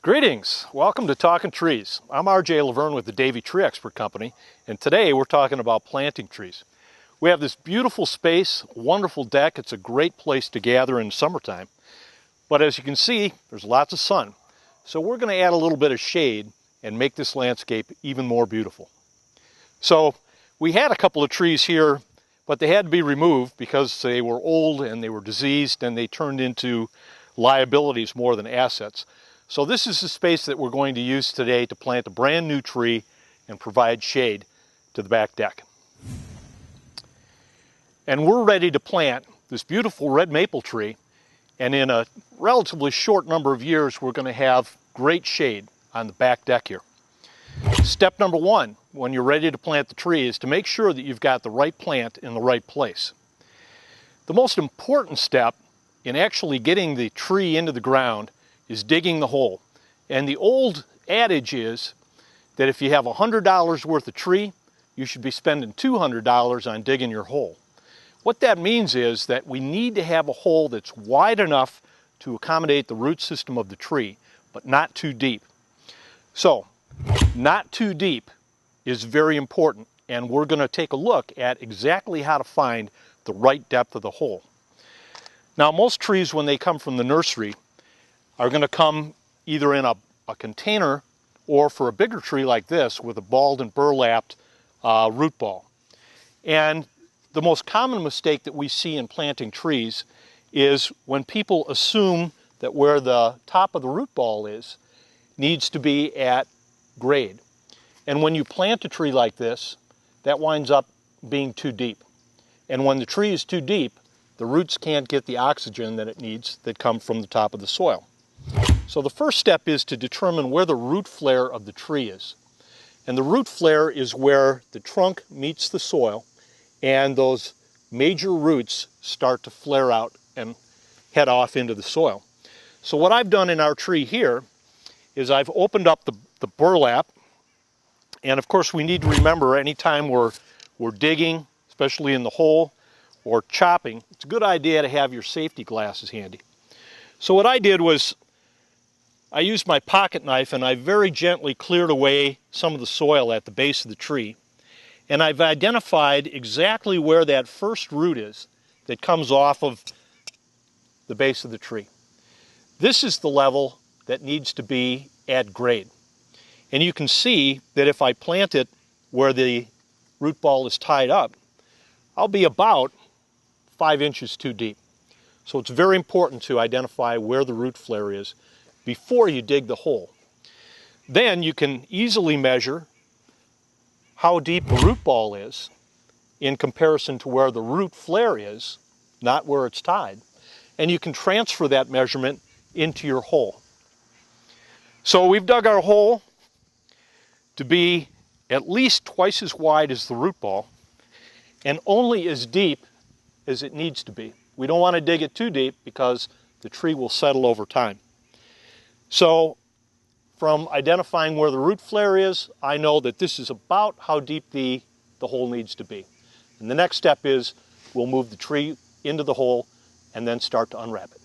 Greetings, welcome to Talking Trees. I'm R.J. Laverne with the Davey Tree Expert Company, and today we're talking about planting trees. We have this beautiful space, wonderful deck. It's a great place to gather in summertime. But as you can see, there's lots of sun. So we're going to add a little bit of shade and make this landscape even more beautiful. So we had a couple of trees here, but they had to be removed because they were old and they were diseased and they turned into liabilities more than assets. So this is the space that we're going to use today to plant a brand new tree and provide shade to the back deck. And we're ready to plant this beautiful red maple tree, and in a relatively short number of years we're going to have great shade on the back deck here. Step number one, when you're ready to plant the tree, is to make sure that you've got the right plant in the right place. The most important step in actually getting the tree into the ground is digging the hole. And the old adage is that if you have $100 worth of tree, you should be spending $200 on digging your hole. What that means is that we need to have a hole that's wide enough to accommodate the root system of the tree, but not too deep. So, not too deep is very important, and we're going to take a look at exactly how to find the right depth of the hole. Now, most trees, when they come from the nursery, are going to come either in a container or, for a bigger tree like this, with a balled and burlapped root ball. And the most common mistake that we see in planting trees is when people assume that where the top of the root ball is needs to be at grade. And when you plant a tree like this, that winds up being too deep. And when the tree is too deep, the roots can't get the oxygen that it needs that come from the top of the soil. So the first step is to determine where the root flare of the tree is. And the root flare is where the trunk meets the soil and those major roots start to flare out and head off into the soil. So what I've done in our tree here is I've opened up the burlap, and of course we need to remember anytime we're digging, especially in the hole, or chopping, it's a good idea to have your safety glasses handy. So what I did was I used my pocket knife and I very gently cleared away some of the soil at the base of the tree. And I've identified exactly where that first root is that comes off of the base of the tree. This is the level that needs to be at grade. And you can see that if I plant it where the root ball is tied up, I'll be about 5 inches too deep. So it's very important to identify where the root flare is before you dig the hole. Then you can easily measure how deep the root ball is in comparison to where the root flare is, not where it's tied. And you can transfer that measurement into your hole. So we've dug our hole to be at least twice as wide as the root ball and only as deep as it needs to be. We don't want to dig it too deep because the tree will settle over time. So from identifying where the root flare is, I know that this is about how deep the hole needs to be. And the next step is we'll move the tree into the hole and then start to unwrap it.